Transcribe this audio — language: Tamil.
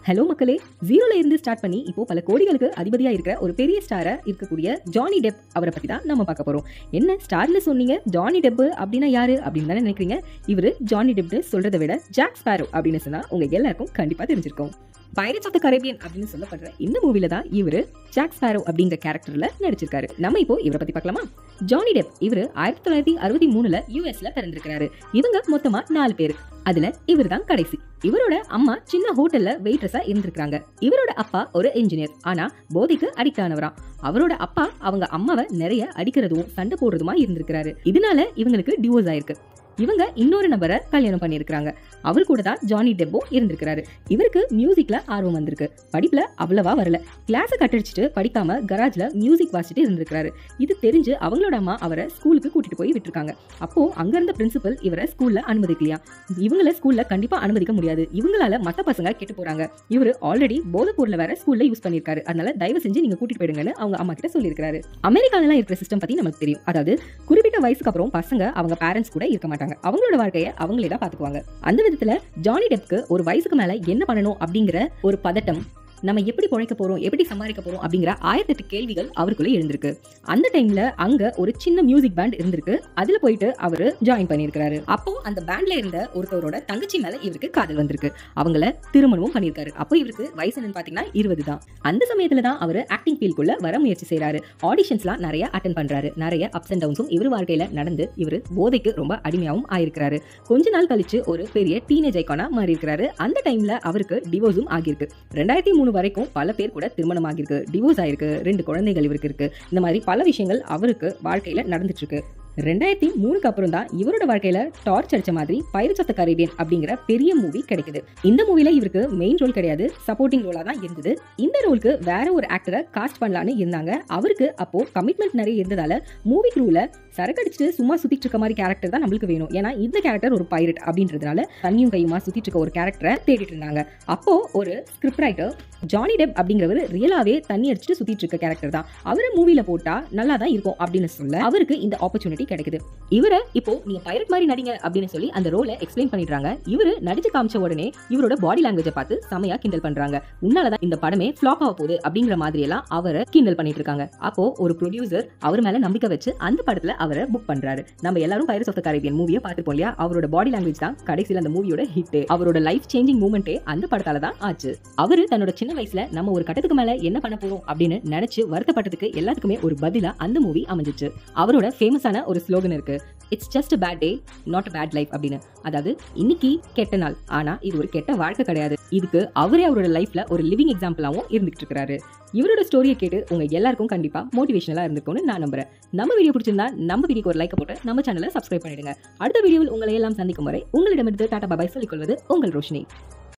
ஹலோ மக்களே, ஜீரோல இருந்து ஸ்டார்ட் பண்ணி இப்போ பல கோடிகளுக்கு அதிபதியா இருக்கிற ஒரு பெரிய ஸ்டாரா இருக்கக்கூடிய ஜானி டெப் அவரை பத்தி தான் நம்ம பார்க்க போறோம். என்ன ஸ்டார்னு சொன்னீங்க, ஜானி டெப் அப்படின்னா யாரு அப்படின்னு தானே நினைக்கிறீங்க. இவரு ஜானி டெப்னு சொல்றதை விட ஜாக் ஸ்பேரோ அப்படின்னு சொன்னா உங்க எல்லாருக்கும் கண்டிப்பா தெரிஞ்சிருக்கும். பைரட்ஸ் ஆஃப் தி கரீபியன் அப்படின்னு சொல்லப்படுற இந்த மூவில தான் இவரு ஜாக் ஸ்பேரோ அப்படிங்கிற கேரக்டர்ல நடிச்சிருக்காரு. நம்ம இப்போ இவரை பத்தி பார்க்கலாமா. ஜானி டெப் இவரு 1963 யூஎஸ்ல பிறந்திருக்கிறாரு. இவங்க மொத்தமா 4 பேர். அதுல இவர் தான் கடைசி. இவரோட அம்மா சின்ன ஹோட்டல்ல வெயிட்ரஸா இருந்திருக்காங்க. இவரோட அப்பா ஒரு இன்ஜினியர், ஆனா போதைக்கு அடிக்ட் ஆனவராம். அவரோட அப்பா அவங்க அம்மாவை நிறைய அடிக்கிறதும் சண்டை போடுறதுமா இருந்திருக்கிறாரு. இதனால இவங்களுக்கு டிவோர்ஸ் ஆயிருக்கு. இவங்க இன்னொரு நபரை கல்யாணம் பண்ணியிருக்காங்க. அவர் கூட தான் ஜானி டெப்பும் இருந்திருக்கிறாரு. இவருக்கு மியூசிக்ல ஆர்வம் வந்திருக்கு. படிப்புல அவ்வளவா வரல. கிளாஸை கட்டடிச்சுட்டு படிக்காம கராஜ்ல மியூசிக் வாசிச்சுட்டு இருந்திருக்காரு. இது தெரிஞ்சு அவங்களோட அம்மா அவரை ஸ்கூலுக்கு கூட்டிட்டு போய் விட்டுருக்காங்க. அப்போ அங்க இருந்த பிரின்சிபல் இவரை ஸ்கூல்ல அனுமதிக்கலையா. இவங்கள ஸ்கூல்ல கண்டிப்பா அனுமதிக்க முடியாது, இவங்களால மத்த பசங்க கெட்டு போறாங்க, இவரு ஆல்ரெடி போதைப் பொருளை வேற ஸ்கூல்ல யூஸ் பண்ணிருக்காரு, அதனால தயவு செஞ்சு நீங்க கூட்டிட்டு போயிடுங்கன்னு அவங்க அம்மா கிட்ட சொல்லியிருக்காரு. அமெரிக்கால இருக்கிற சிஸ்டம் பத்தி நமக்கு தெரியும். அதாவது குறிப்பிட்ட வயசுக்கு அப்புறம் பசங்க அவங்க பேரண்ட்ஸ் கூட இருக்க மாட்டாங்க, அவங்களோட வாழ்க்கையை அவங்களே தான் பாத்துக்குவாங்க. அந்த விதத்துல ஜானி டெப்க்கு ஒரு வயசுக்கு மேல என்ன பண்ணணும் அப்படிங்கிற ஒரு பதட்டம், நம்ம எப்படி பிழைக்க போறோம், எப்படி சம்பாதிக்க போறோம் அப்படிங்கிற 1008 கேள்விகள் அவருக்குள்ள எழுந்திருக்கு. அந்த டைம்ல அங்க ஒரு சின்ன மியூசிக் பேண்ட் இருந்திருக்கு. அதுல போயிட்டு அவரு ஜாயின் பண்ணிருக்காரு. அப்போ அந்த பேண்ட்ல இருந்த ஒருத்தரோட தங்கச்சி மேல இவருக்கு காதல் வந்திருக்கு. அவங்கள திருமணமும் பண்ணிருக்காரு. அப்போ இவருக்கு வயசு என்னன்னு பாத்தீங்கன்னா 20 தான். அந்த சமயத்துல தான் அவரு ஆக்டிங் ஃபீல்டுக்குள்ள வர முயற்சி செய்யறாரு. ஆடிஷன்ஸ்லாம் நிறைய அட்டென்ட் பண்றாரு. நிறைய அப்ஸ் அண்ட் டவுன்ஸும் இவர் வாழ்க்கையில நடந்து இவரு போதைக்கு ரொம்ப அடிமையாவும் ஆயிருக்கிறாரு. கொஞ்ச நாள் கழிச்சு ஒரு பெரிய டீனேஜ் ஐகானா மாறி இருக்கிறாரு. அந்த டைம்ல அவருக்கு டிவோர்ஸும் ஆகியிருக்கு. 2003 வரைக்கும் பல பேர் கூட திருமணம் ஆகிருக்கு, டிவோர்ஸ் ஆயிருக்கு, 2 குழந்தைகள் இவருக்கு இருக்கு. இந்த மாதிரி பல விஷயங்கள் அவருக்கு வாழ்க்கையில நடந்துட்டு இருக்கு. 2003க்கு அப்புறம் தான் இவரோட வாழ்க்கையில டார்ச் அடிச்ச மாதிரி பைரட்ஸ் ஆஃப் தி கரீபியன் அப்படிங்கிற பெரிய மூவி கிடைக்குது. இந்த மூவில இவருக்கு மெயின் ரோல் கிடையாது, சப்போர்ட்டிங் ரோலா தான் இருந்தது. இந்த ரோலுக்கு வேற ஒரு ஆக்டரை காஸ்ட் பண்ணலான்னு இருந்தாங்க. அவருக்கு அப்போ கமிட்மெண்ட் நிறைய இருந்ததால மூவி க்ரூல சரக்கடிச்சுட்டு சும்மா சுத்திட்டு இருக்க மாதிரி கேரக்டர் தான் நம்மளுக்கு வேணும். ஏன்னா இந்த கேரக்டர் ஒரு பைரட் அப்படின்றதுனால தண்ணியும் கையுமா சுத்திட்டு இருக்க ஒரு கேரக்டரை தேடிட்டு இருந்தாங்க. அப்போ ஒரு ஸ்கிரிப்ட் ரைட்டர் ஜானி டெப் அப்படிங்கிறவர் ரியலாவே தண்ணி அடிச்சுட்டு சுத்திட்டு இருக்க கேரக்டர் தான், அவரை மூவில போட்டா நல்லா தான் இருக்கும் அப்படின்னு சொல்ல அவருக்கு இந்த ஆப்பர்ச்சுனிட்டி கிடைக்குது. இவரை இப்போ நீங்க பைரட் மாதிரி நடிங்க அப்படின்னு சொல்லி அந்த ரோலை எக்ஸ்பிளைன் பண்ணிடுறாங்க. இவரு நடிச்சு காமிச்ச உடனே இவரோட பாடி லாங்குவேஜை பார்த்து செமையா கிண்டல் பண்றாங்க. உன்னாலதான் இந்த படமே ஃபிளாப் ஆக போகுது அப்படிங்கிற மாதிரி எல்லாம் அவரை கிண்டல் பண்ணிட்டு இருக்காங்க. அப்போ ஒரு ப்ரொடியூசர் அவர் மேல நம்பிக்கை வச்சு அந்த படத்துல அவரை புக் பண்றாரு. நம்ம எல்லாரும் பைரட்ஸ் ஆஃப் தி கரீபியன் மூவியை பார்த்திருப்போம் இல்லையா. அவரோட பாடி லாங்குவேஜ் தான் கடைசியில் அந்த மூவியோட ஹிட். அவரோட லைஃப் சேஞ்சிங் மூமெண்டே அந்த படத்தால தான் ஆச்சு. அவரு தன்னோட சின்ன வயசுல நம்ம ஒரு கட்டத்துக்கு மேல என்ன பண்ண போறோம் அப்படின்னு நினைச்சு வருத்தப்பட்டதுக்கு எல்லாத்துக்குமே ஒரு பதிலா அந்த மூவி அமைஞ்சிச்சு. அவரோட ஃபேமஸான ஒரு ஸ்லோகன் இருக்கு, it's just a bad day not a bad life அப்படின்னு. அதாவது இன்னைக்கு கெட்ட நாள், ஆனா இது ஒரு கெட்ட வாழ்க்கை கிடையாது. இதுக்கு அவரே அவரோட லைஃப்ல ஒரு லிவிங் எக்ஸாம்பிளாவும் இருந்துட்டு இருக்காரு. இவரோட ஸ்டோரியை கேட்டு உங்க எல்லாருக்கும் கண்டிப்பா மோட்டிவேஷனலா இருந்திருக்கும்னு நான் நம்புறேன். நம்ம வீடியோ பிடிச்சிருந்தா நம்ம வீடியோக்கு ஒரு லைக் போட்டு நம்ம சேனலை சப்ஸ்கிரைப் பண்ணிடுங்க. அடுத்த வீடியோவில் உங்களை எல்லாம் சந்திக்கும் வரை உங்களிடமிருந்து டாடா பாய் சொல்லிக் கொள்வது உங்கள் ரோஷினி.